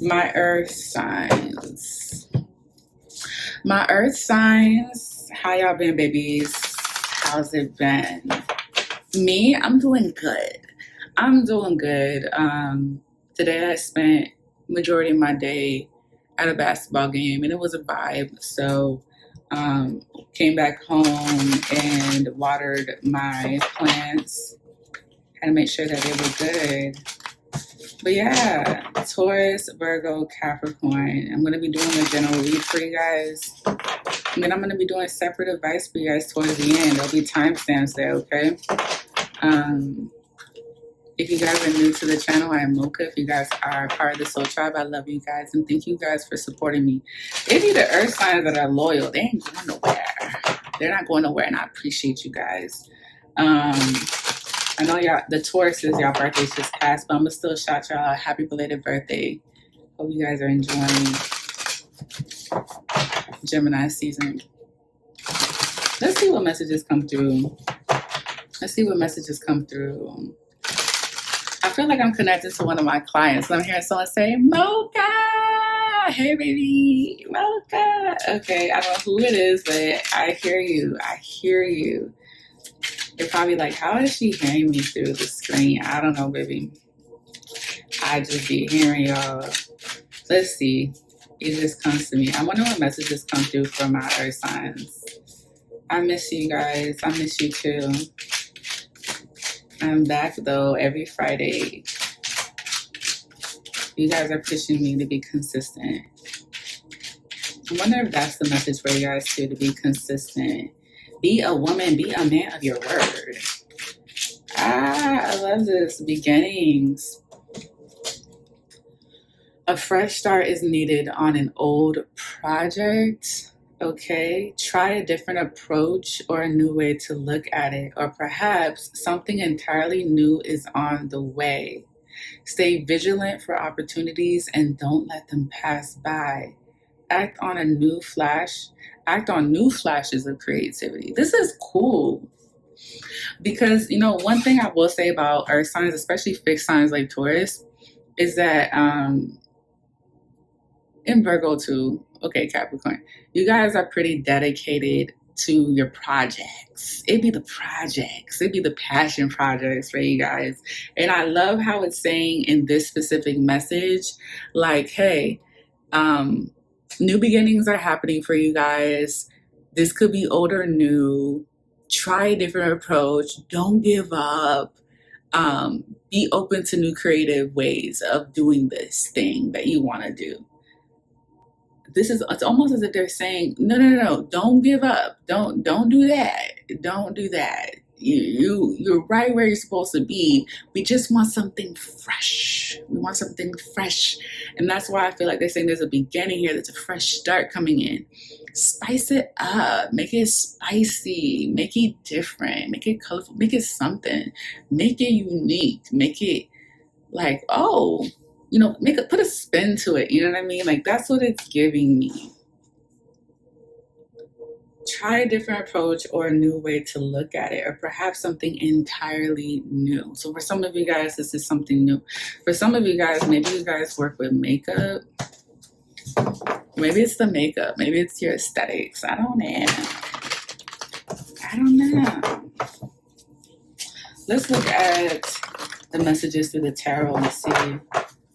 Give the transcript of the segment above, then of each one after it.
My earth signs. My earth signs. How y'all been, babies? How's it been? Me, I'm doing good. I'm doing good. Today I spent majority of my day at a basketball game and it was a vibe. So came back home and watered my plants. Had to make sure that they were good. But yeah, Taurus, Virgo, Capricorn. I'm going to be doing a general read for you guys. And then I'm going to be doing separate advice for you guys towards the end. There'll be timestamps there, okay? If you guys are new to the channel, I am Mocchaa. If you guys are part of the Soul Tribe, I love you guys. And thank you guys for supporting me. It be the earth signs that are loyal. They ain't going nowhere. They're not going nowhere, and I appreciate you guys. I know y'all, the Tauruses, y'all birthdays just passed, but I'm gonna still shout y'all a happy belated birthday. Hope you guys are enjoying Gemini season. Let's see what messages come through. I feel like I'm connected to one of my clients. I'm hearing someone say, Mocchaa! Hey, baby, Mocchaa! Okay, I don't know who it is, but I hear you. You're probably like, how is she hearing me through the screen? I don't know, baby. I just be hearing y'all. Let's see. It just comes to me. I wonder what messages come through for my earth signs. I miss you guys. I miss you too. I'm back though every Friday. You guys are pushing me to be consistent. I wonder if that's the message for you guys too, to be consistent. Be a woman, be a man of your word. I love this. Beginnings. A fresh start is needed on an old project. Okay, try a different approach or a new way to look at it, or perhaps something entirely new is on the way. Stay vigilant for opportunities and don't let them pass by. Act on new flashes of creativity. This is cool because, you know, one thing I will say about earth signs, especially fixed signs like Taurus, is that in Virgo too, okay, Capricorn, you guys are pretty dedicated to your projects. It'd be the passion projects for you guys. And I love how it's saying in this specific message, like, hey, new beginnings are happening for you guys. This could be old or new. Try a different approach. Don't give up. Be open to new creative ways of doing this thing that you want to do. It's almost as if they're saying, no, don't give up. Don't do that. Don't do that. You're right where you're supposed to be. We just want something fresh. And that's why I feel like they're saying there's a beginning here. There's a fresh start coming in. Spice it up. Make it spicy. Make it different. Make it colorful. Make it something. Make it unique. Make it like, oh, you know, put a spin to it. You know what I mean? Like, that's what it's giving me. Try a different approach or a new way to look at it, or perhaps something entirely new. So for some of you guys, this is something new. For some of you guys, maybe you guys work with makeup. Maybe it's the makeup. Maybe it's your aesthetics. I don't know. Let's look at the messages through the tarot and see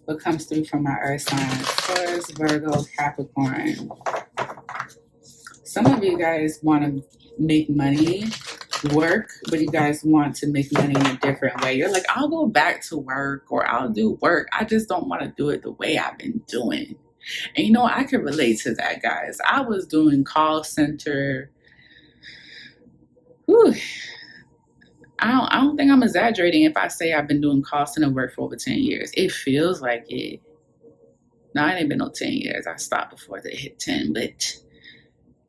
what comes through from my earth signs. Taurus, Virgo, Capricorn. Some of you guys want to make money, work, but you guys want to make money in a different way. You're like, I'll go back to work, or I'll do work. I just don't want to do it the way I've been doing. And you know, I can relate to that, guys. I was doing call center. I don't think I'm exaggerating if I say I've been doing call center work for over 10 years. It feels like it. No, it ain't been no 10 years. I stopped before they hit 10, but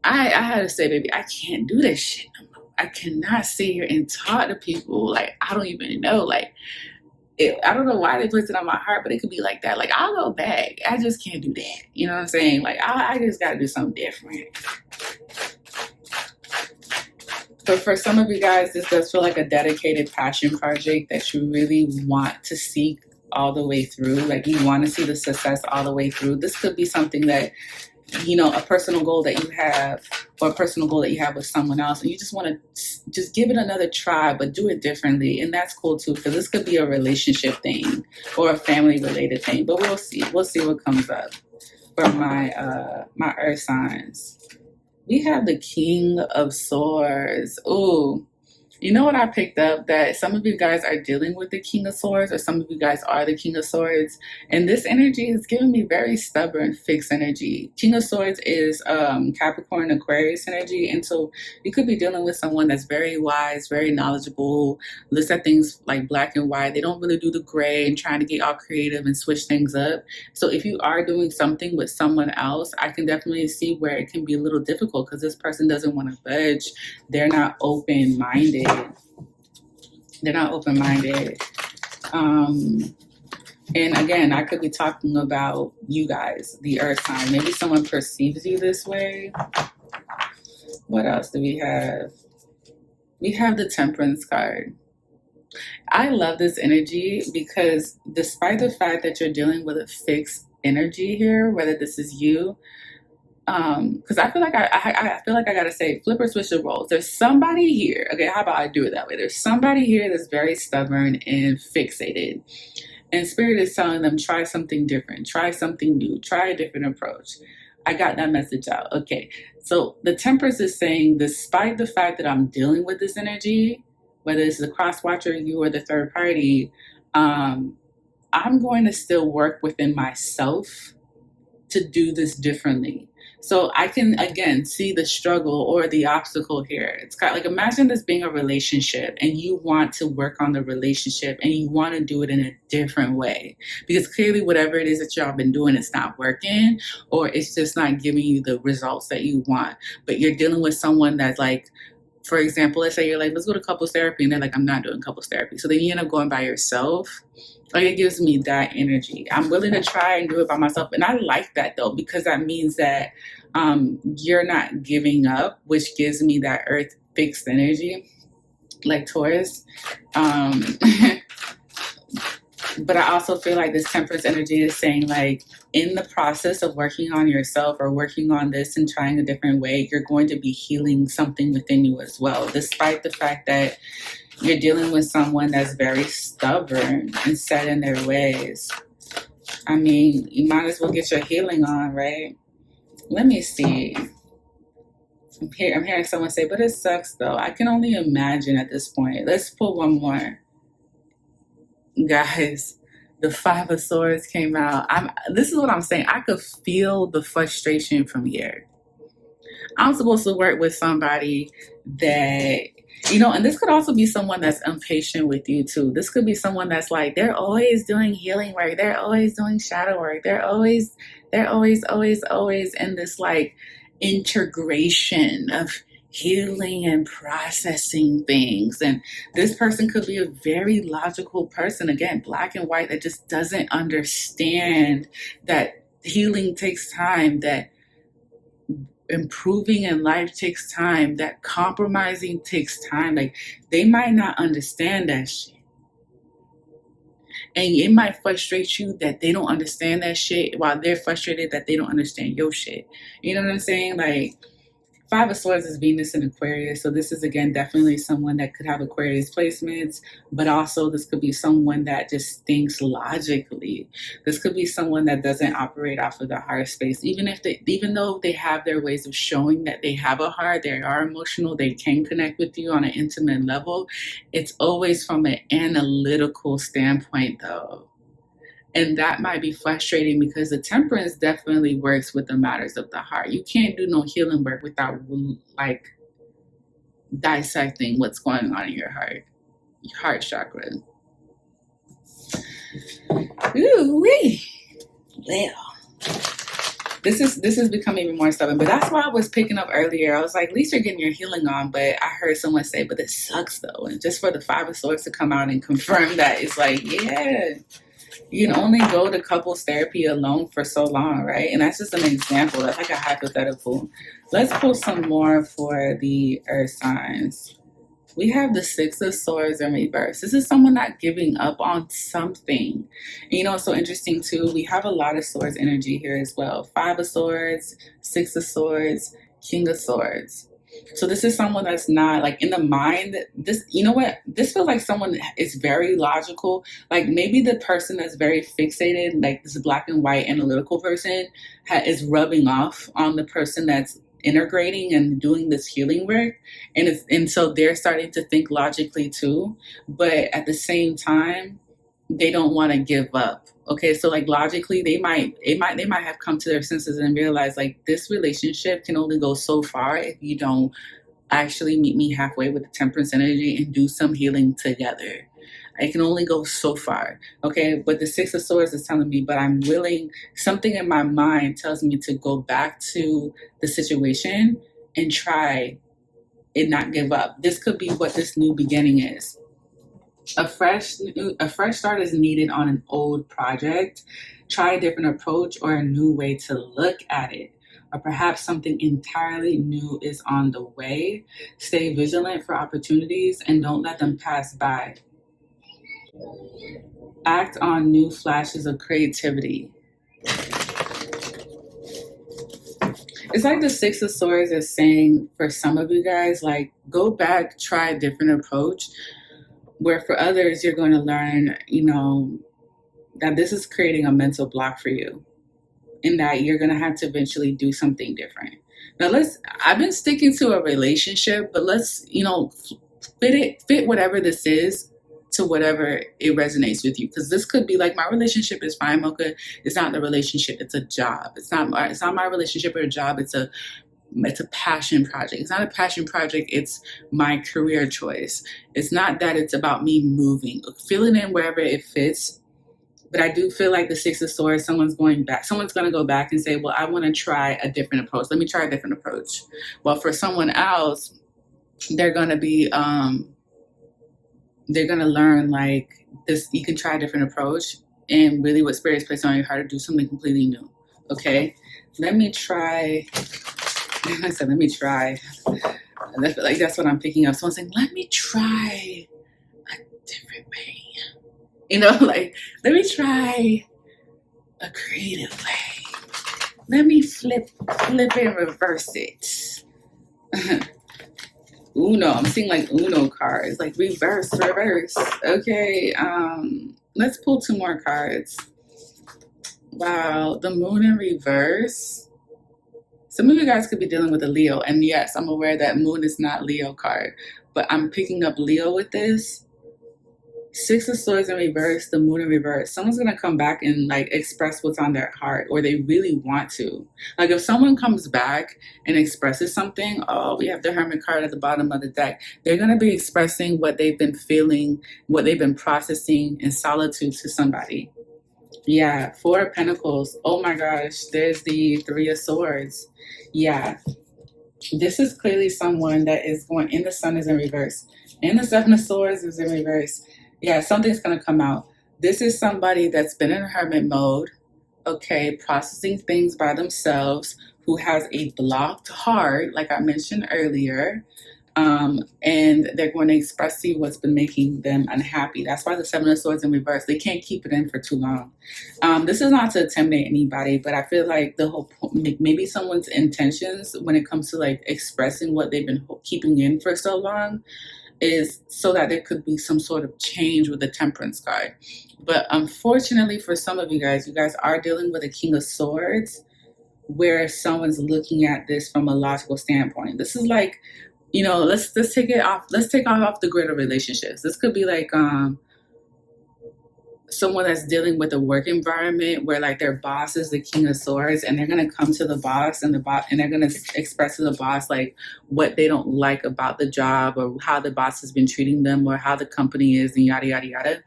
I had to say, baby, I can't do this shit no more. I cannot sit here and talk to people like I don't even know. Like, I don't know why they put it on my heart, but it could be like that. Like, I'll go back. I just can't do that. You know what I'm saying? Like, I just got to do something different. But for some of you guys, this does feel like a dedicated passion project that you really want to seek all the way through. Like you want to see the success all the way through. This could be something that, you know, a personal goal that you have, or a personal goal that you have with someone else, and you just want to just give it another try, but do it differently. And that's cool too, because this could be a relationship thing or a family related thing, but we'll see what comes up for my my earth signs. We have the King of Swords. Ooh, you know what I picked up? That some of you guys are dealing with the King of Swords, or some of you guys are the King of Swords. And this energy is giving me very stubborn, fixed energy. King of Swords is Capricorn, Aquarius energy. And so you could be dealing with someone that's very wise, very knowledgeable, looks at things like black and white. They don't really do the gray and trying to get all creative and switch things up. So if you are doing something with someone else, I can definitely see where it can be a little difficult because this person doesn't want to budge. They're not open-minded. They're not open-minded. And again, I could be talking about you guys, the earth sign. Maybe someone perceives you this way. What else do we have? We have the Temperance card. I love this energy because despite the fact that you're dealing with a fixed energy here, whether this is you, because I feel like I feel like I gotta say, flip or switch the roles. There's somebody here. Okay, how about I do it that way? There's somebody here that's very stubborn and fixated, and Spirit is telling them try something different, try something new, try a different approach. I got that message out. Okay, so the Temperance is saying, despite the fact that I'm dealing with this energy, whether it's the cross watcher, you, or the third party, I'm going to still work within myself to do this differently. So I can, again, see the struggle or the obstacle here. It's got like, imagine this being a relationship and you want to work on the relationship and you want to do it in a different way. Because clearly whatever it is that y'all been doing, it's not working, or it's just not giving you the results that you want. But you're dealing with someone that's like, for example, let's say you're like, let's go to couples therapy. And they're like, I'm not doing couples therapy. So then you end up going by yourself. Like, it gives me that energy. I'm willing to try and do it by myself. And I like that though, because that means that you're not giving up, which gives me that earth fixed energy, like Taurus. But I also feel like this Temperance energy is saying, like, in the process of working on yourself or working on this and trying a different way, you're going to be healing something within you as well, despite the fact that you're dealing with someone that's very stubborn and set in their ways. I mean, you might as well get your healing on, right? Let me see. I'm hearing someone say, but it sucks though. I can only imagine at this point. Let's pull one more. Guys, the Five of Swords came out. This is what I'm saying. I could feel the frustration from here. I'm supposed to work with somebody that, you know, and this could also be someone that's impatient with you too. This could be someone that's like, they're always doing healing work. They're always doing shadow work. They're always in this like integration of healing and processing things. And this person could be a very logical person, again, black and white, that just doesn't understand that healing takes time, that improving in life takes time, that compromising takes time. Like, they might not understand that shit. And it might frustrate you that they don't understand that shit, while they're frustrated that they don't understand your shit. You know what I'm saying? Like, Five of Swords is Venus in Aquarius. So this is, again, definitely someone that could have Aquarius placements, but also this could be someone that just thinks logically. This could be someone that doesn't operate off of the heart space. Even though they have their ways of showing that they have a heart, they are emotional, they can connect with you on an intimate level, it's always from an analytical standpoint though. And that might be frustrating because the Temperance definitely works with the matters of the heart. You can't do no healing work without like dissecting what's going on in your heart chakra. Ooh-wee. Well, this is becoming even more stubborn, but that's why I was picking up earlier. I was like, at least you're getting your healing on, but I heard someone say, but it sucks though. And just for the Five of Swords to come out and confirm that, it's like, yeah, you can only go to couples therapy alone for so long, right? And that's just an example. That's like a hypothetical. Let's pull some more for the earth signs. We have the Six of Swords in reverse. This is someone not giving up on something. And you know, it's so interesting too. We have a lot of swords energy here as well. Five of Swords, Six of Swords, King of Swords. So this is someone that's not like in the mind. This, you know what? This feels like someone is very logical. Like maybe the person that's very fixated, like this black and white analytical person, is rubbing off on the person that's integrating and doing this healing work, and so they're starting to think logically too, but at the same time they don't want to give up. Okay, so like logically they might have come to their senses and realize like this relationship can only go so far if you don't actually meet me halfway with the temperance energy and do some healing together. I can only go so far. Okay, but the Six of Swords is telling me, but I'm willing, something in my mind tells me to go back to the situation and try and not give up. This could be what this new beginning is. A fresh start is needed on an old project. Try a different approach or a new way to look at it. Or perhaps something entirely new is on the way. Stay vigilant for opportunities and don't let them pass by. Act on new flashes of creativity. It's like the Six of Swords is saying for some of you guys, like, go back, try a different approach. Where for others, you're going to learn, you know, that this is creating a mental block for you and that you're going to have to eventually do something different. Now, I've been sticking to a relationship, but let's, you know, fit whatever this is to whatever it resonates with you, because this could be like my relationship is fine, Mocchaa. It's not the relationship, it's a job. It's not my relationship or a job. It's a passion project. It's not a passion project. It's my career choice. It's not that it's about me moving, filling in wherever it fits. But I do feel like the Six of Swords, someone's going to go back and say, well, I want to try a different approach. Let me try a different approach. Well, for someone else, they're going to be, they're going to learn like this, you can try a different approach and really what Spirit's placed on your heart to do something completely new. Okay. Let me try. I said, let me try. And I feel like that's what I'm picking up. Someone saying, let me try a different way. You know, like, let me try a creative way. Let me flip and reverse it. Uno, I'm seeing like Uno cards, like reverse. Okay, let's pull two more cards. Wow, the Moon in reverse. Some of you guys could be dealing with a Leo, and yes, I'm aware that Moon is not Leo card, but I'm picking up Leo with this. Six of Swords in reverse, the Moon in reverse. Someone's going to come back and like express what's on their heart, or they really want to. Like if someone comes back and expresses something, oh, we have the Hermit card at the bottom of the deck. They're going to be expressing what they've been feeling, what they've been processing in solitude to somebody. Yeah, Four of Pentacles. Oh my gosh, there's the Three of Swords. Yeah, this is clearly someone that is going, in the Sun is in reverse. And the Seven of Swords is in reverse. Yeah, something's going to come out. This is somebody that's been in hermit mode, okay, processing things by themselves, who has a blocked heart, like I mentioned earlier, and they're going to express to you what's been making them unhappy. That's why the Seven of Swords in reverse, they can't keep it in for too long. This is not to intimidate anybody, but I feel like the whole, maybe someone's intentions when it comes to like expressing what they've been keeping in for so long is so that there could be some sort of change with the Temperance card. But unfortunately for some of you guys are dealing with a King of Swords where someone's looking at this from a logical standpoint. This is like, you know, let's take it off. Let's take off the grid of relationships. This could be like someone that's dealing with a work environment where like their boss is the King of Swords, and they're going to come to the boss and they're going to express to the boss like what they don't like about the job, or how the boss has been treating them, or how the company is, and yada yada yada.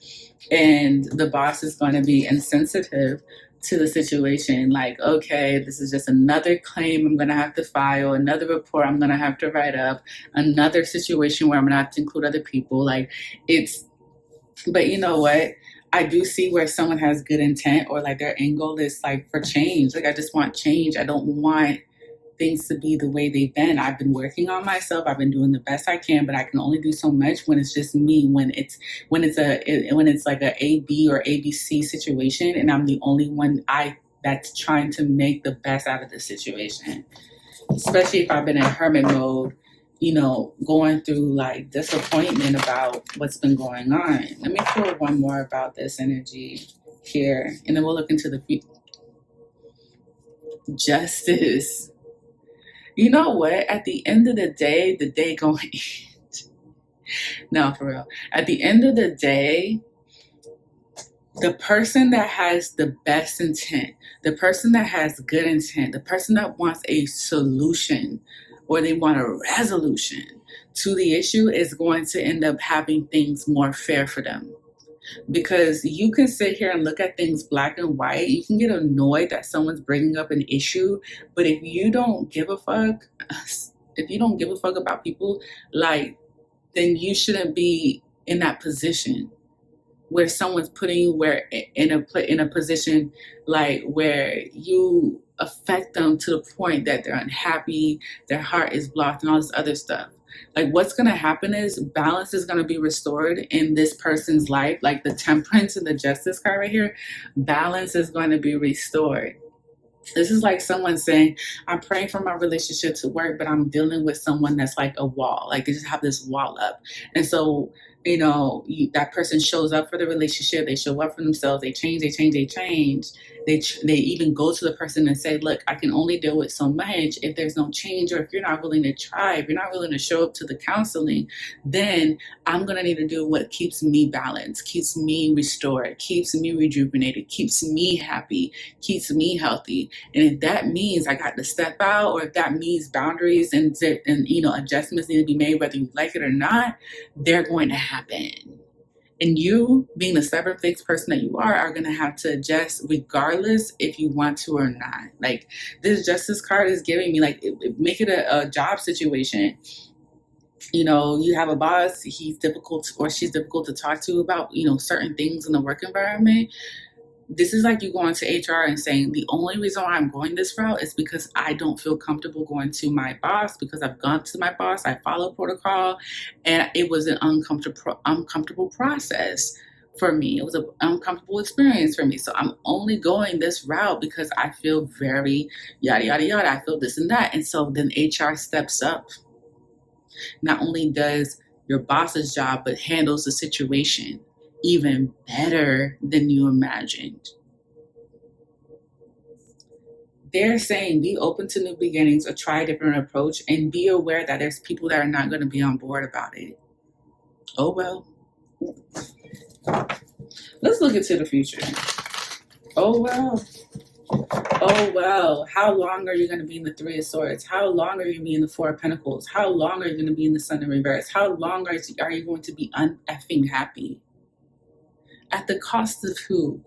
And the boss is going to be insensitive to the situation, like, okay, this is just another claim I'm going to have to file, another report I'm going to have to write up, another situation where I'm going to have to include other people. Like, it's, but you know what? I do see where someone has good intent, or like their end goal is like for change. Like, I just want change. I don't want things to be the way they've been. I've been working on myself. I've been doing the best I can, but I can only do so much when it's just me. When it's like a A B or ABC situation, and I'm the only one that's trying to make the best out of the situation. Especially if I've been in hermit mode, going through like disappointment about what's been going on. Let me pull one more about this energy here, and then we'll look into the future. Justice. You know what? At the end of the day going to end. No, for real. At the end of the day, the person that has the best intent, the person that has good intent, the person that wants a solution or they want a resolution to the issue is going to end up having things more fair for them. Because you can sit here and look at things black and white. You can get annoyed that someone's bringing up an issue, but if you don't give a fuck about people, like, then you shouldn't be in that position where someone's putting you in a position like where you affect them to the point that they're unhappy, their heart is blocked, and all this other stuff. Like, what's going to happen is balance is going to be restored in this person's life. Like the temperance and the justice card right here, balance is going to be restored. This is like someone saying, I'm praying for my relationship to work, but I'm dealing with someone that's like a wall. Like they just have this wall up. And so, that person shows up for the relationship. They show up for themselves. They change. They even go to the person and say, look, I can only deal with so much. If there's no change, or if you're not willing to try, if you're not willing to show up to the counseling, then I'm going to need to do what keeps me balanced, keeps me restored, keeps me rejuvenated, keeps me happy, keeps me healthy. And if that means I got to step out, or if that means boundaries and adjustments need to be made, whether you like it or not, they're going to happen. And you, being the stubborn fixed person that you are going to have to adjust regardless if you want to or not. Like, this justice card is giving me, like, make it a job situation. You have a boss, he's difficult or she's difficult to talk to about, certain things in the work environment. This is like you going to HR and saying, the only reason why I'm going this route is because I don't feel comfortable going to my boss, because I've gone to my boss, I follow protocol, and it was an uncomfortable process for me. It was an uncomfortable experience for me. So I'm only going this route because I feel very yada, yada, yada. I feel this and that. And so then HR steps up. Not only does your boss's job, but handles the situation even better than you imagined. They're saying be open to new beginnings, or try a different approach, and be aware that there's people that are not going to be on board about it. Oh, well. Let's look into the future. Oh, well. Oh, well. How long are you going to be in the Three of Swords? How long are you going to be in the Four of Pentacles? How long are you going to be in the Sun in reverse? How long are you going to be uneffing happy? At the cost of who?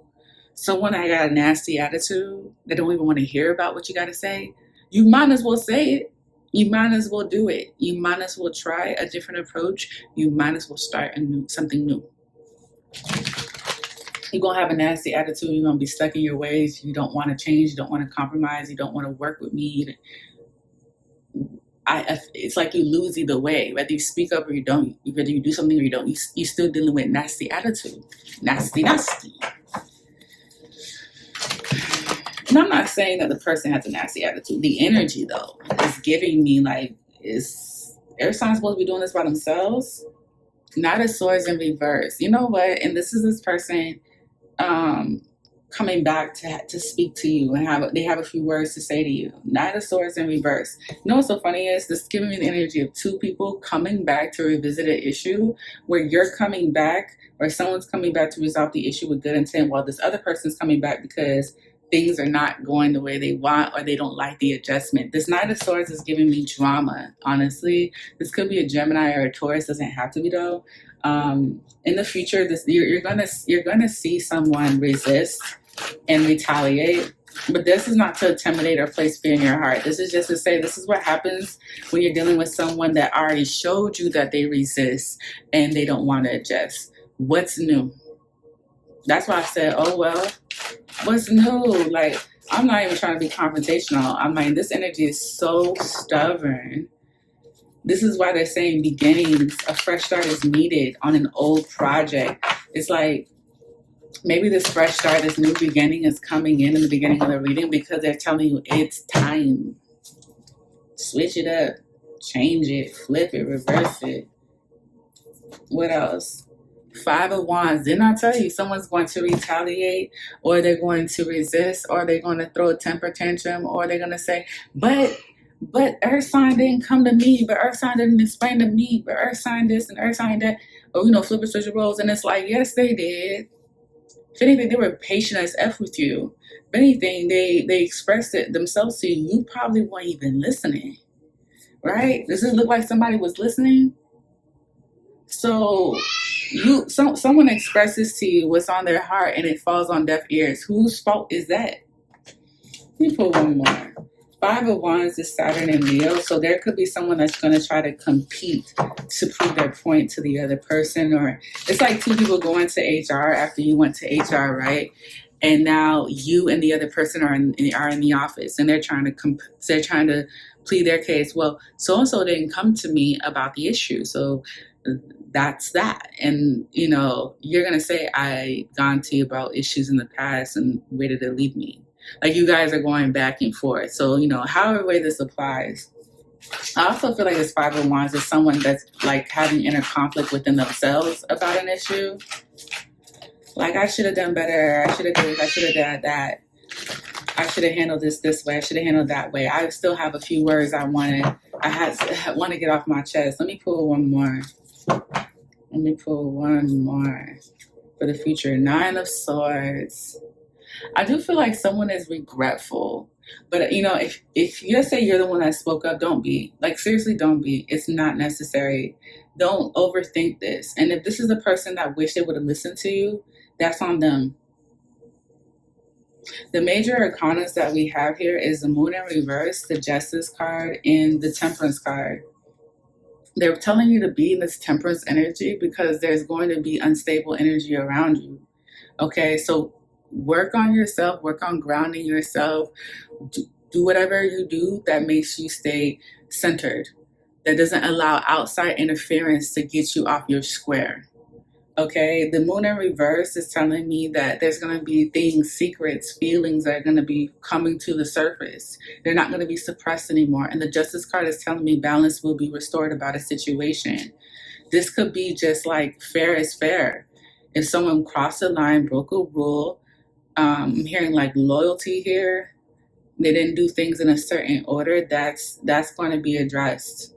Someone that got a nasty attitude, that don't even want to hear about what you got to say? You might as well say it. You might as well do it. You might as well try a different approach. You might as well start something new. You're going to have a nasty attitude. You're going to be stuck in your ways. You don't want to change. You don't want to compromise. You don't want to work with me. It's like you lose either way, whether you speak up or you don't, whether you do something or you don't, you're still dealing with nasty attitude. Nasty. And I'm not saying that the person has a nasty attitude. The energy, though, is giving me is every time supposed to be doing this by themselves? Knight of Swords in reverse. You know what? And this is this person coming back to speak to you, and they have a few words to say to you. Knight of Swords in reverse. You know what's so funny is this is giving me the energy of two people coming back to revisit an issue, where you're coming back, or someone's coming back to resolve the issue with good intent, while this other person's coming back because things are not going the way they want, or they don't like the adjustment. This Knight of Swords is giving me drama, honestly. This could be a Gemini or a Taurus, doesn't have to be though. In the future, you're gonna see someone resist and retaliate, but this is not to intimidate or place fear in your heart. This is just to say this is what happens when you're dealing with someone that already showed you that they resist and they don't want to adjust. What's new? That's why I said, oh well, what's new? Like, I'm not even trying to be confrontational. I'm like, this energy is so stubborn. This is why they're saying beginnings, a fresh start is needed on an old project. It's like maybe this fresh start, this new beginning is coming in the beginning of the reading because they're telling you it's time. Switch it up, change it, flip it, reverse it. What else? Five of Wands. Didn't I tell you someone's going to retaliate, or they're going to resist, or they're going to throw a temper tantrum, or they're going to say, but Earth sign didn't come to me, but Earth sign didn't explain to me, but Earth sign this and Earth sign that, or, flip it, switch your roles. And it's like, yes, they did. If anything, they were patient as F with you. If anything, they expressed it themselves to you. You probably weren't even listening, right? Does it look like somebody was listening? So someone expresses to you what's on their heart and it falls on deaf ears. Whose fault is that? Let me pull one more. Five of Wands is Saturn and Leo. So there could be someone that's going to try to compete to prove their point to the other person. Or it's like two people going to HR after you went to HR, right? And now you and the other person are in the office, and they're trying to plead their case. Well, so-and-so didn't come to me about the issue. So that's that. And, you're going to say, I gone to you about issues in the past and where did it lead me? Like you guys are going back and forth. So, however way this applies. I also feel like this Five of Wands is someone that's like having inner conflict within themselves about an issue. Like, I should have done better. I should have done this. I should have done that. I should have handled this way. I should have handled that way. I still have a few words I want to get off my chest. Let me pull one more. For the future. Nine of Swords. I do feel like someone is regretful. But, if you say you're the one that spoke up, don't be. Like, seriously, don't be. It's not necessary. Don't overthink this. And if this is the person that wished they would have listened to you, that's on them. The major arcanas that we have here is the Moon in reverse, the Justice card, and the Temperance card. They're telling you to be in this temperance energy because there's going to be unstable energy around you. Okay, so work on yourself, work on grounding yourself. Do whatever you do that makes you stay centered, that doesn't allow outside interference to get you off your square. Okay, the Moon in reverse is telling me that there's going to be things, secrets, feelings that are going to be coming to the surface. They're not going to be suppressed anymore. And the Justice card is telling me balance will be restored about a situation. This could be just like fair is fair. If someone crossed a line, broke a rule, I'm hearing like loyalty here. They didn't do things in a certain order. That's going to be addressed.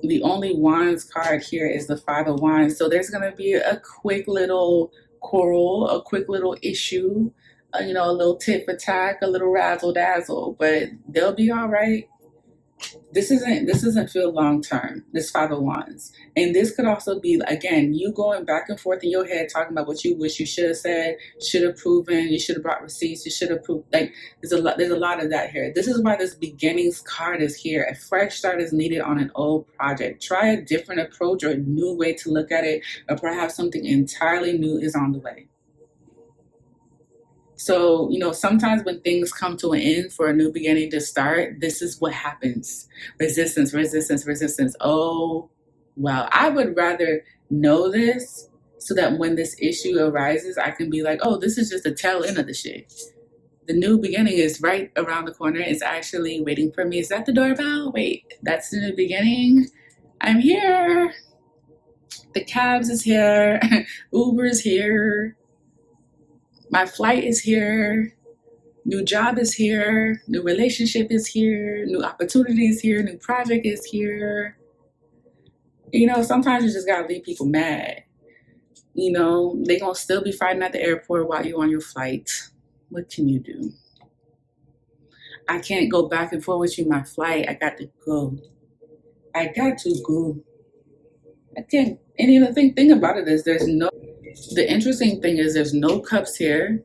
The only Wands card here is the Five of Wands. So there's going to be a quick little quarrel, a quick little issue, a little tit for tat, a little razzle dazzle, but they'll be all right. This doesn't feel long term, this Five of Wands. And this could also be, again, you going back and forth in your head talking about what you wish you should have said, should have proven, you should have brought receipts, you should have proved. Like, there's a lot of that here. This is why this beginnings card is here. A fresh start is needed on an old project. Try a different approach or a new way to look at it, or perhaps something entirely new is on the way. So, sometimes when things come to an end for a new beginning to start, this is what happens. Resistance, resistance, resistance. Oh, well, I would rather know this so that when this issue arises, I can be like, oh, this is just a tail end of the shit. The new beginning is right around the corner. It's actually waiting for me. Is that the doorbell? Wait, that's the new beginning. I'm here. The cabs is here. Uber is here. My flight is here, new job is here, new relationship is here, new opportunity is here, new project is here. Sometimes you just gotta leave people mad. They gonna still be fighting at the airport while you're on your flight. What can you do? I can't go back and forth with you my flight. I got to go. I can't. And the thing about it is the interesting thing is there's no cups here.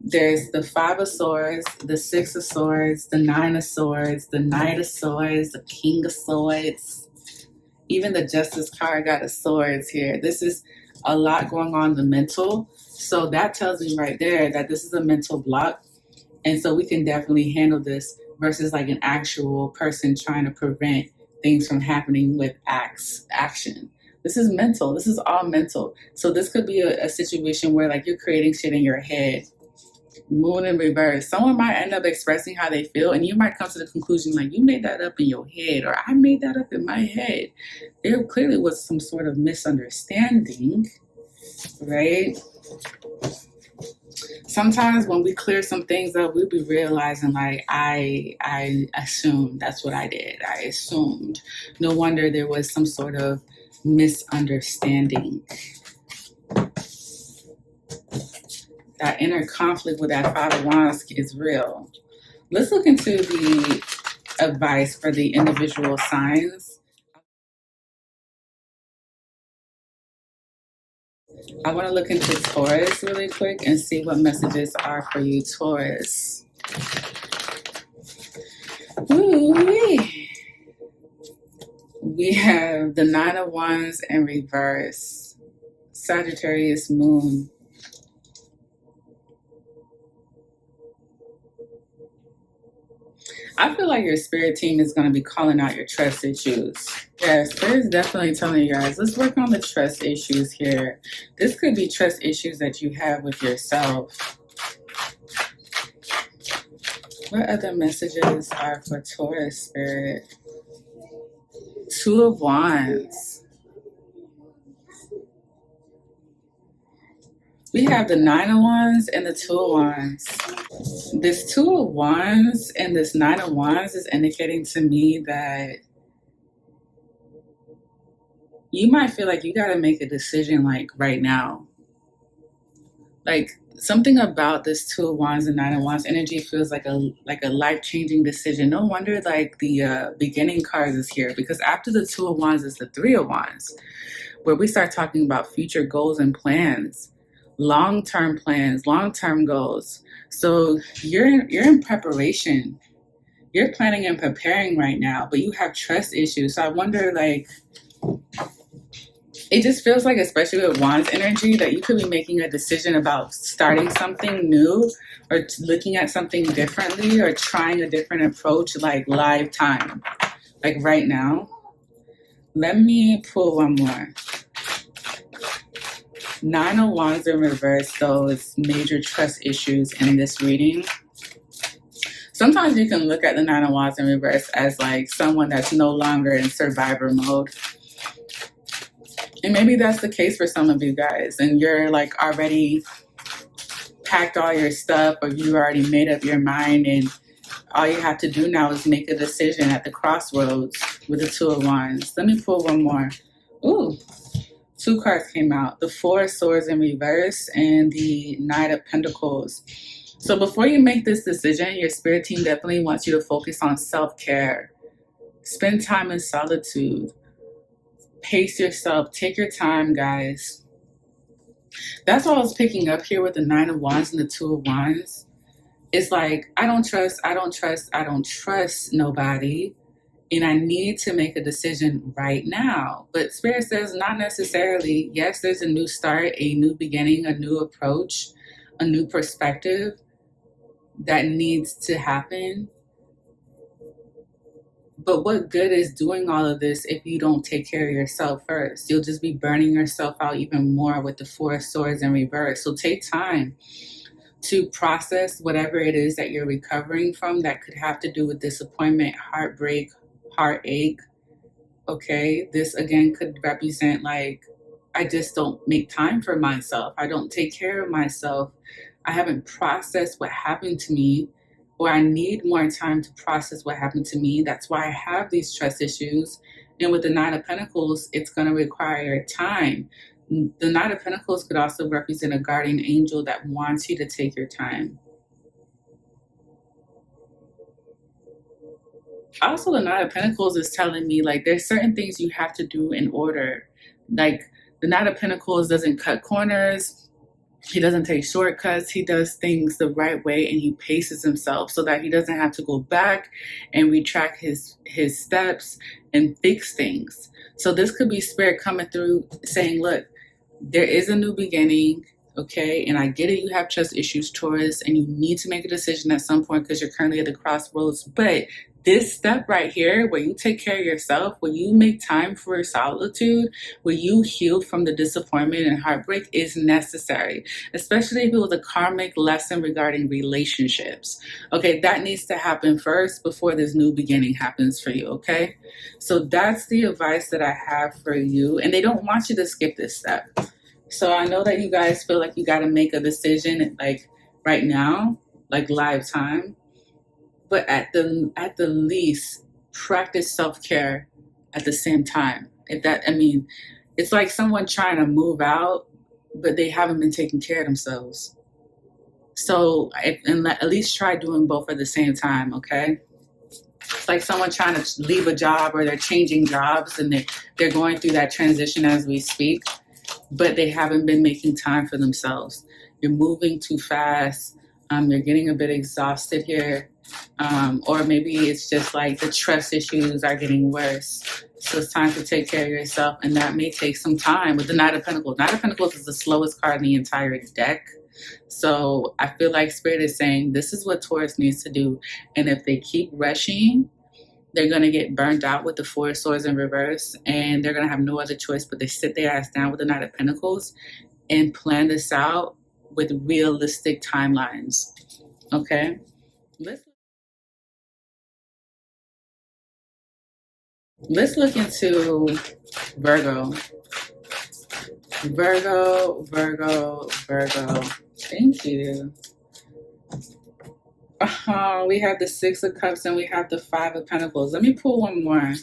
There's the Five of Swords, the Six of Swords, the Nine of Swords, the Knight of Swords, the King of Swords. Even the Justice card got a Swords here. This is a lot going on in the mental. So that tells me right there that this is a mental block. And so we can definitely handle this versus like an actual person trying to prevent things from happening with action. This is mental. This is all mental. So this could be a situation where like you're creating shit in your head. Moon in reverse. Someone might end up expressing how they feel, and you might come to the conclusion like you made that up in your head, or I made that up in my head. There clearly was some sort of misunderstanding, right? Sometimes when we clear some things up, we'll be realizing like I assumed that's what I did. I assumed. No wonder there was some sort of misunderstanding. That inner conflict with that Five of Wands is real. Let's look into the advice for the individual signs. I want to look into Taurus really quick and see what messages are for you, Taurus. Ooh-wee. We have the Nine of Wands in reverse, Sagittarius moon. I feel like your spirit team is going to be calling out your trust issues. Yeah, spirit's definitely telling you guys, let's work on the trust issues here. This could be trust issues that you have with yourself. What other messages are for Taurus spirit? Two of Wands. We have the Nine of Wands and the Two of Wands. This Two of Wands and this Nine of Wands is indicating to me that you might feel like you got to make a decision like right now. Like something about this Two of Wands and Nine of Wands energy feels like a life-changing decision. No wonder like the beginning cards is here, because after the Two of Wands is the Three of Wands, where we start talking about future goals and plans, long-term plans, long-term goals. So you're in preparation. You're planning and preparing right now, but you have trust issues. So I wonder, like, it just feels like, especially with Wands energy, that you could be making a decision about starting something new or looking at something differently or trying a different approach, like live time, like right now. Let me pull one more. Nine of Wands in reverse, though, is major trust issues in this reading. Sometimes you can look at the Nine of Wands in reverse as like someone that's no longer in survivor mode. And maybe that's the case for some of you guys, and you're like already packed all your stuff, or you already made up your mind, and all you have to do now is make a decision at the crossroads with the Two of Wands. Let me pull one more. Ooh. Two cards came out, the Four of Swords in reverse and the Knight of Pentacles. So before you make this decision, your spirit team definitely wants you to focus on self-care. Spend time in solitude. Pace yourself. Take your time, guys. That's what I was picking up here with the Nine of Wands and the Two of Wands. It's like, I don't trust nobody. And I need to make a decision right now. But Spirit says not necessarily. Yes, there's a new start, a new beginning, a new approach, a new perspective that needs to happen. But what good is doing all of this if you don't take care of yourself first? You'll just be burning yourself out even more with the Four of Swords in reverse. So take time to process whatever it is that you're recovering from that could have to do with disappointment, heartbreak, heartache. Okay, this again could represent like, I just don't make time for myself. I don't take care of myself. I haven't processed what happened to me, or I need more time to process what happened to me. That's why I have these trust issues. And with the Nine of Pentacles, it's going to require time. The Nine of Pentacles could also represent a guardian angel that wants you to take your time. Also, the Knight of Pentacles is telling me like there's certain things you have to do in order. Like the Knight of Pentacles doesn't cut corners. He doesn't take shortcuts. He does things the right way, and he paces himself so that he doesn't have to go back and retract his steps and fix things. So this could be Spirit coming through saying, look, there is a new beginning. Okay, and I get it, you have trust issues, Taurus, and you need to make a decision at some point because you're currently at the crossroads. But this step right here, where you take care of yourself, where you make time for solitude, where you heal from the disappointment and heartbreak, is necessary, especially if it was a karmic lesson regarding relationships. Okay, that needs to happen first before this new beginning happens for you. Okay, so that's the advice that I have for you, and they don't want you to skip this step. So I know that you guys feel like you got to make a decision like right now, like live time, but at the least practice self-care at the same time. If that, I mean, it's like someone trying to move out, but they haven't been taking care of themselves. So at least try doing both at the same time, okay? It's like someone trying to leave a job or they're changing jobs and they're going through that transition as we speak, but they haven't been making time for themselves. You're moving too fast. You're getting a bit exhausted here. Or maybe it's just like the trust issues are getting worse. So it's time to take care of yourself. And that may take some time with the Knight of Pentacles. Knight of Pentacles is the slowest card in the entire deck. So I feel like Spirit is saying this is what Taurus needs to do. And if they keep rushing, they're going to get burned out with the Four of Swords in reverse, and they're going to have no other choice but to sit their ass down with the Knight of Pentacles and plan this out with realistic timelines. Okay? Let's look into Virgo. Virgo. Thank you. We have the Six of Cups and we have the Five of Pentacles. Let me pull one more.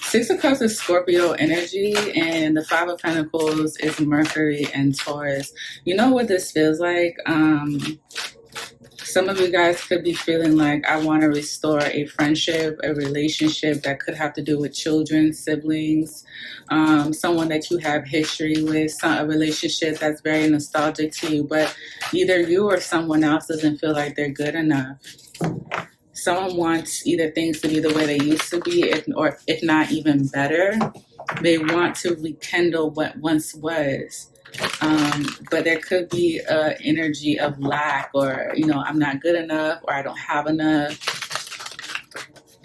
Six of Cups is Scorpio energy, and the Five of Pentacles is Mercury and Taurus. You know what this feels like? Some of you guys could be feeling like, I want to restore a friendship, a relationship that could have to do with children, siblings, someone that you have history with, a relationship that's very nostalgic to you, but either you or someone else doesn't feel like they're good enough. Someone wants either things to be the way they used to be, or if not even better. They want to rekindle what once was. But there could be an energy of lack, or, I'm not good enough, or I don't have enough.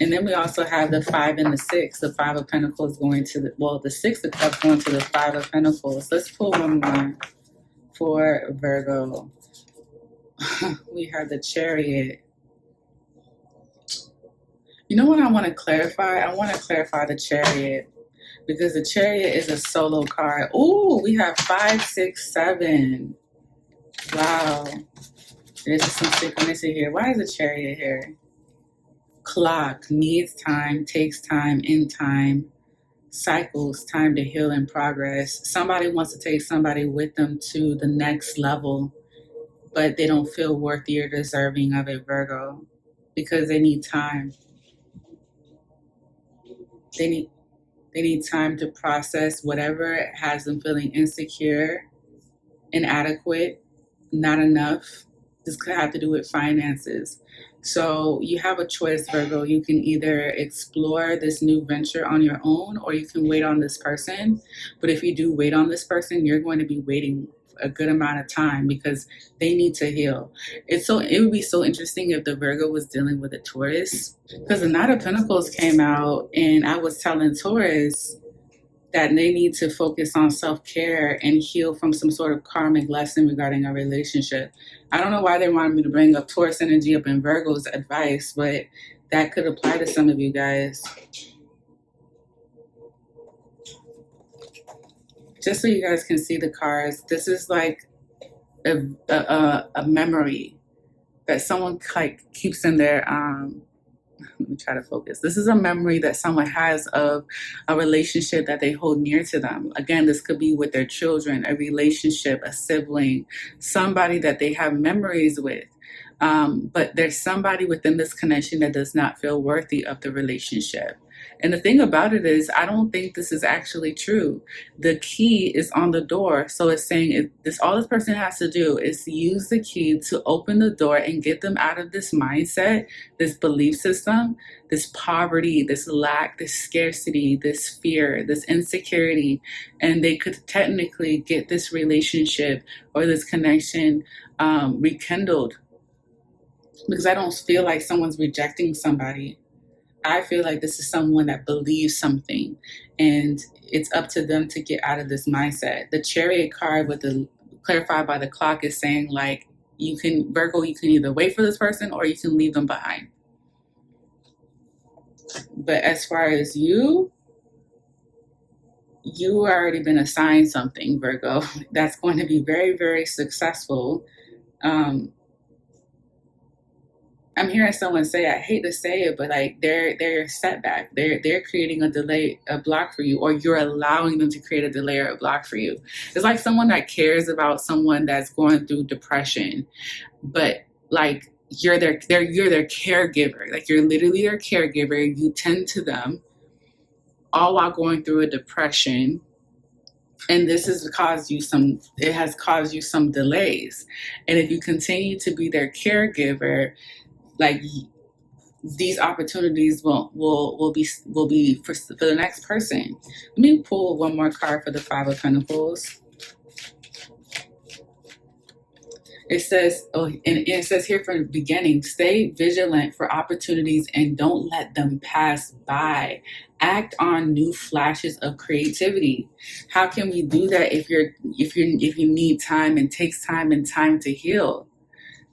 And then we also have the Five and the Six. The Five of Pentacles going to the Six of Cups going to the Five of Pentacles. Let's pull one more for Virgo. We have the Chariot. You know what I want to clarify? I want to clarify the Chariot, because the Chariot is a solo card. Ooh, we have 5, 6, 7. Wow. There's some synchronicity here. Why is the Chariot here? Clock, needs time, takes time, in time, cycles, time to heal and progress. Somebody wants to take somebody with them to the next level, but they don't feel worthy or deserving of it, Virgo, because they need time. They need time to process whatever has them feeling insecure, inadequate, not enough. This could have to do with finances. So you have a choice, Virgo. You can either explore this new venture on your own, or you can wait on this person. But if you do wait on this person, you're going to be waiting a good amount of time, because they need to heal. It would be so interesting if the Virgo was dealing with a Taurus, because the Knight of Pentacles came out, and I was telling Taurus that they need to focus on self-care and heal from some sort of karmic lesson regarding a relationship. I don't know why they wanted me to bring up Taurus energy up in Virgo's advice, but that could apply to some of you guys. Just so you guys can see the cards, this is like a memory that someone like keeps in their let me try to focus. This is a memory that someone has of a relationship that they hold near to them. Again, this could be with their children, a relationship, a sibling, somebody that they have memories with. But there's somebody within this connection that does not feel worthy of the relationship. And the thing about it is, I don't think this is actually true. The key is on the door. So it's saying all this person has to do is use the key to open the door and get them out of this mindset, this belief system, this poverty, this lack, this scarcity, this fear, this insecurity. And they could technically get this relationship or this connection rekindled. Because I don't feel like someone's rejecting somebody. I feel like this is someone that believes something, and it's up to them to get out of this mindset. The Chariot card with the clarified by the clock is saying, like, Virgo, you can either wait for this person or you can leave them behind. But as far as you already been assigned something, Virgo, that's going to be very, very successful. I'm hearing someone say, I hate to say it, but like they're a setback. They're creating a delay, a block for you, or you're allowing them to create a delay or a block for you. It's like someone that cares about someone that's going through depression, but like you're their caregiver. Like you're literally their caregiver. You tend to them all while going through a depression. And this has caused you some delays. And if you continue to be their caregiver, like these opportunities will be for the next person. Let me pull one more card for the Five of Pentacles. It says, and it says here from the beginning, stay vigilant for opportunities and don't let them pass by. Act on new flashes of creativity. How can we do that if you need time and takes time and time to heal?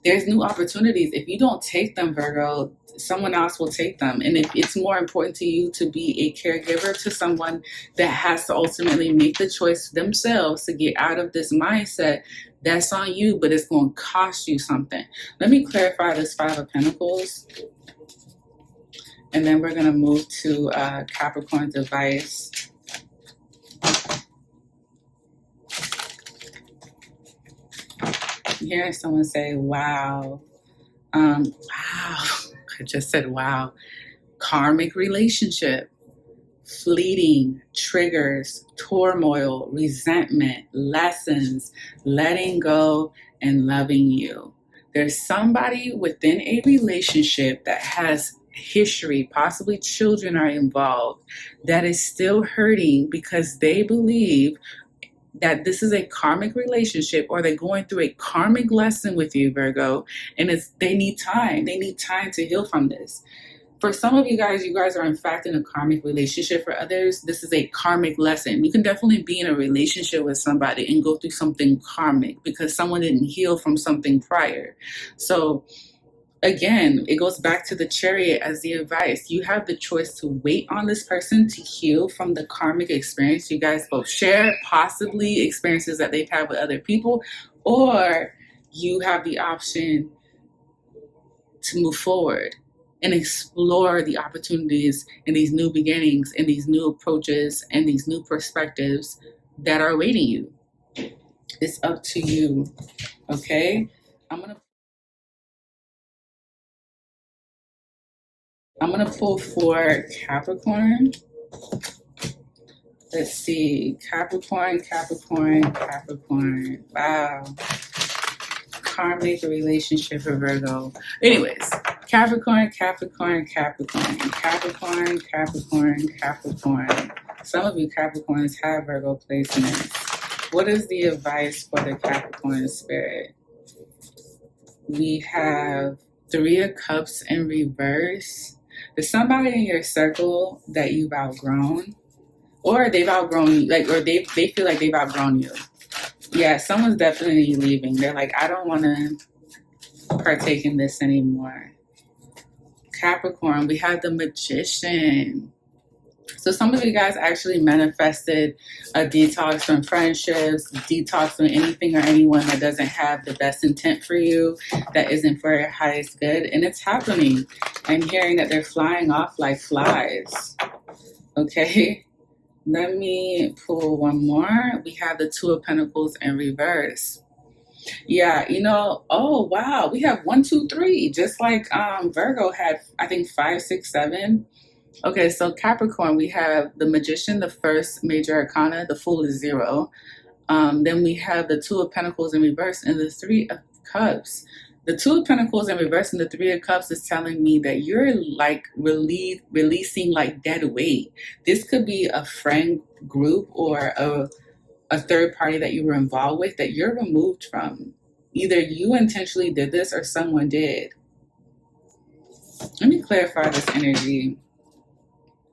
There's new opportunities. If you don't take them, Virgo, someone else will take them. And if it's more important to you to be a caregiver to someone that has to ultimately make the choice themselves to get out of this mindset, that's on you, but it's going to cost you something. Let me clarify this Five of Pentacles. And then we're going to move to Capricorn's advice. Hearing someone say, wow. Wow. I just said, wow. Karmic relationship. Fleeting, triggers, turmoil, resentment, lessons, letting go, and loving you. There's somebody within a relationship that has history, possibly children are involved, that is still hurting because they believe that this is a karmic relationship, or they're going through a karmic lesson with you, Virgo, and they need time. They need time to heal from this. For some of you guys are in fact in a karmic relationship. For others, this is a karmic lesson. You can definitely be in a relationship with somebody and go through something karmic because someone didn't heal from something prior. So again, it goes back to the Chariot as the advice. You have the choice to wait on this person to heal from the karmic experience you guys both share, possibly experiences that they've had with other people, or you have the option to move forward and explore the opportunities and these new beginnings and these new approaches and these new perspectives that are awaiting you. It's up to you, okay? I'm gonna pull for Capricorn. Let's see, Capricorn. Wow. Karmic relationship for Virgo. Anyways, Capricorn. Some of you Capricorns have Virgo placements. What is the advice for the Capricorn spirit? We have Three of Cups in reverse. There's somebody in your circle that you've outgrown, or they've outgrown you, like, or they feel like they've outgrown you. Yeah, someone's definitely leaving. They're like, I don't want to partake in this anymore. Capricorn, we have the Magician. So some of you guys actually manifested a detox from friendships, detox from anything or anyone that doesn't have the best intent for you, that isn't for your highest good. And it's happening. I'm hearing that they're flying off like flies. Okay. Let me pull one more. We have the Two of Pentacles in reverse. Yeah, oh wow, we have 1, 2, 3, just like Virgo had, I think 5, 6, 7. Okay, so Capricorn, we have the Magician, the first major arcana, the Fool is 0. Then we have the Two of Pentacles in reverse and the Three of Cups. The Two of Pentacles in reverse and the Three of Cups is telling me that you're like releasing like dead weight. This could be a friend group or a third party that you were involved with that you're removed from. Either you intentionally did this or someone did. Let me clarify this energy.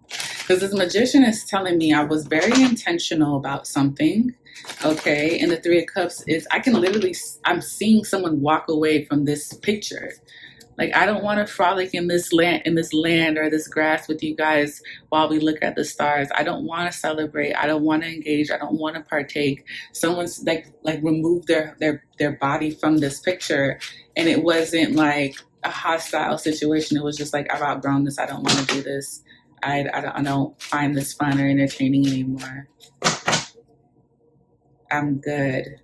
Because this Magician is telling me I was very intentional about something, okay? And the Three of Cups is, I can literally, I'm seeing someone walk away from this picture. Like, I don't want to frolic in this land or this grass with you guys while we look at the stars. I don't want to celebrate. I don't want to engage. I don't want to partake. Someone's like remove their body from this picture, and it wasn't like a hostile situation. It was just like, I've outgrown this. I don't want to do this. I don't find this fun or entertaining anymore. I'm good.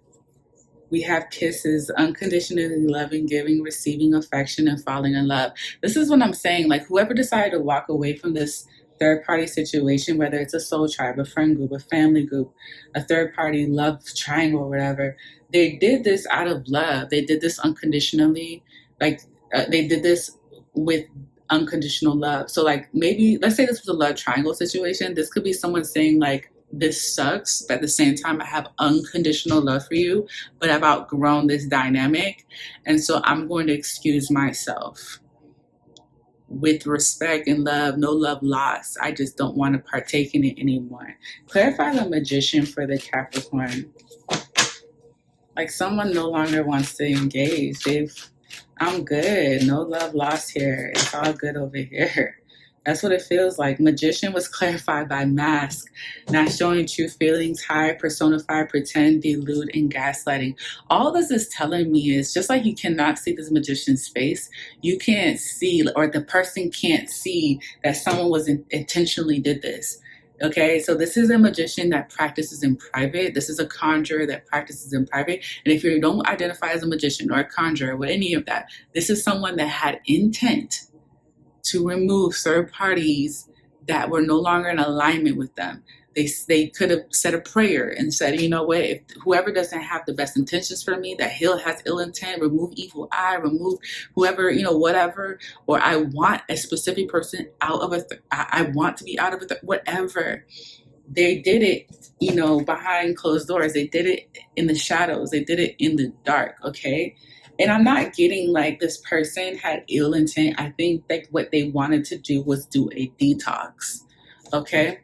We have kisses, unconditionally loving, giving, receiving affection, and falling in love. This is what I'm saying. Like, whoever decided to walk away from this third party situation, whether it's a soul tribe, a friend group, a family group, a third party love triangle, or whatever, they did this out of love. They did this unconditionally. Like, they did this with unconditional love. So, like, maybe, let's say this was a love triangle situation. This could be someone saying, like, this sucks, but at the same time, I have unconditional love for you, but I've outgrown this dynamic. And so I'm going to excuse myself with respect and love, no love lost. I just don't want to partake in it anymore. Clarify the Magician for the Capricorn. Like, someone no longer wants to engage. I'm good. No love lost here. It's all good over here. That's what it feels like. Magician was clarified by mask, not showing true feelings, hide, personify, pretend, delude, and gaslighting. All this is telling me is just like you cannot see this magician's face, you can't see, or the person can't see that someone was intentionally did this. Okay, so this is a magician that practices in private. This is a conjurer that practices in private. And if you don't identify as a magician or a conjurer with any of that, this is someone that had intent to remove third parties that were no longer in alignment with them. They could have said a prayer and said, you know what, if whoever doesn't have the best intentions for me, that has ill intent, remove evil eye, remove whoever, whatever, or I want a specific person out of I want to be out of it, whatever. They did it, behind closed doors. They did it in the shadows. They did it in the dark, okay? And I'm not getting like this person had ill intent. I think like what they wanted to do was do a detox, okay?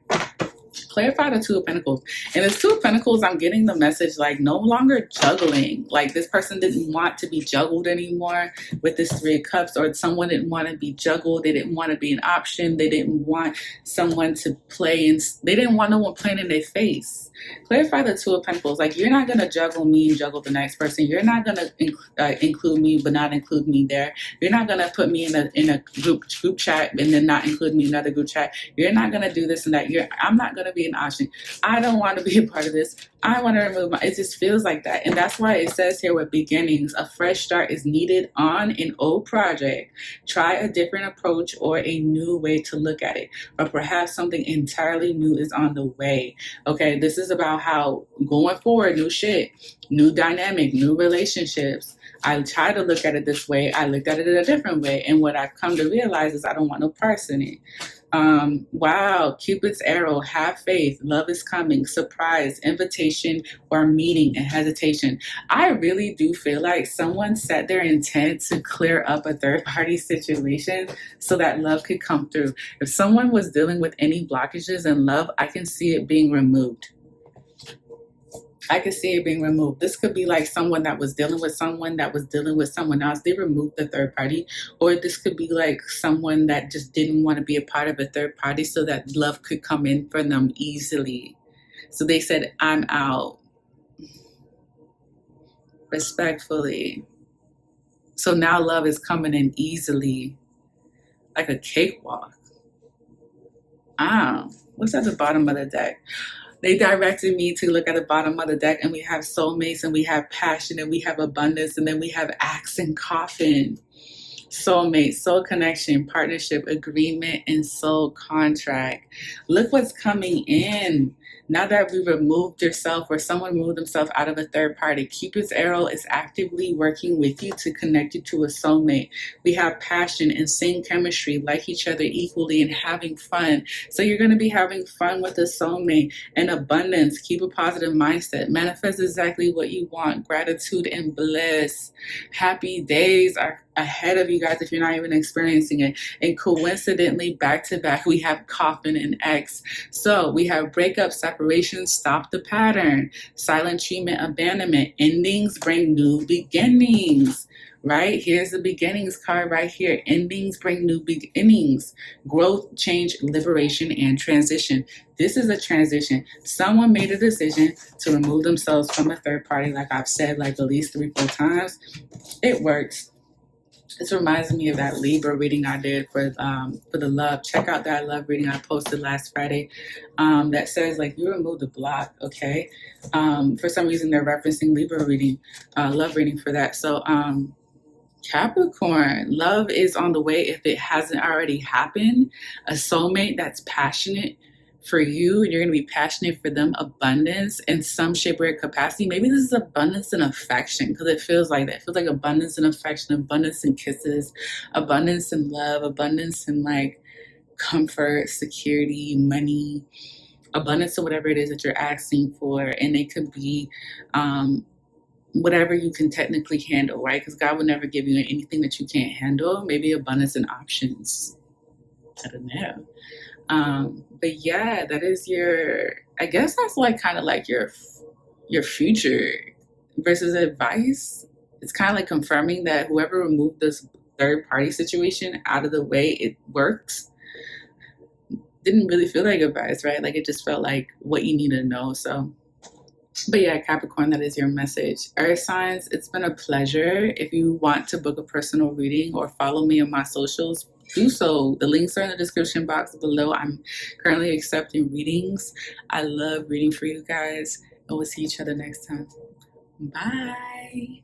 Clarify the Two of Pentacles. And the Two of Pentacles, I'm getting the message like no longer juggling. Like this person didn't want to be juggled anymore with this Three of Cups, or someone didn't want to be juggled. They didn't want to be an option. They didn't want someone to play, and they didn't want no one playing in their face. Clarify the Two of Pentacles. Like, you're not going to juggle me and juggle the next person. You're not going to include me but not include me there. You're not going to put me in a group chat and then not include me in another group chat. You're not going to do this and that. I'm not going to be an option. I don't want to be a part of this. I want to remove it just feels like that. And that's why it says here with beginnings, a fresh start is needed on an old project. Try a different approach or a new way to look at it. Or perhaps something entirely new is on the way. Okay, this is about how going forward, new shit, new dynamic, new relationships. I try to look at it this way. I looked at it in a different way. And what I've come to realize is I don't want no parts in it. Wow, Cupid's arrow, have faith, love is coming, surprise, invitation, or meeting and hesitation. I really do feel like someone set their intent to clear up a third party situation so that love could come through. If someone was dealing with any blockages in love, I can see it being removed. I could see it being removed. This could be like someone that was dealing with someone that was dealing with someone else. They removed the third party. Or this could be like someone that just didn't want to be a part of a third party so that love could come in for them easily. So they said, I'm out. Respectfully. So now love is coming in easily. Like a cakewalk. What's at the bottom of the deck? They directed me to look at the bottom of the deck, and we have soulmates, and we have passion, and we have abundance, and then we have axe and coffin. Soulmate, soul connection, partnership, agreement, and soul contract. Look what's coming in. Now that we removed yourself or someone removed themselves out of a third party, Cupid's arrow is actively working with you to connect you to a soulmate. We have passion and same chemistry, like each other equally and having fun. So you're going to be having fun with a soulmate and abundance. Keep a positive mindset. Manifest exactly what you want. Gratitude and bliss. Happy days are ahead of you guys if you're not even experiencing it. And coincidentally, back to back, we have Coffin and X. So we have breakup, separation, stop the pattern, silent treatment, abandonment. Endings bring new beginnings. Right? Here's the beginnings card right here. Endings bring new beginnings. Growth, change, liberation, and transition. This is a transition. Someone made a decision to remove themselves from a third party, like I've said, like at least 3-4 times. It works. This reminds me of that Libra reading I did for the love. Check out that love reading I posted last Friday. That says like you remove the block, okay? For some reason they're referencing Libra reading, love reading for that. So Capricorn, love is on the way if it hasn't already happened. A soulmate that's passionate for you, and you're going to be passionate for them. Abundance in some shape or capacity. Maybe this is abundance and affection, because it feels like that. It feels like abundance and affection, abundance in kisses, abundance in love, abundance in like comfort, security, money, abundance of whatever it is that you're asking for. And it could be whatever you can technically handle, right? Because God will never give you anything that you can't handle. Maybe abundance in options. I don't know. But yeah, that is I guess that's like kind of like your future versus advice. It's kind of like confirming that whoever removed this third party situation out of the way, it works. Didn't really feel like advice, right? Like it just felt like what you need to know. So, but yeah, Capricorn, that is your message. Earth signs, it's been a pleasure. If you want to book a personal reading or follow me on my socials, do so. The links are in the description box below. I'm currently accepting readings. I love reading for you guys, and we'll see each other next time. Bye.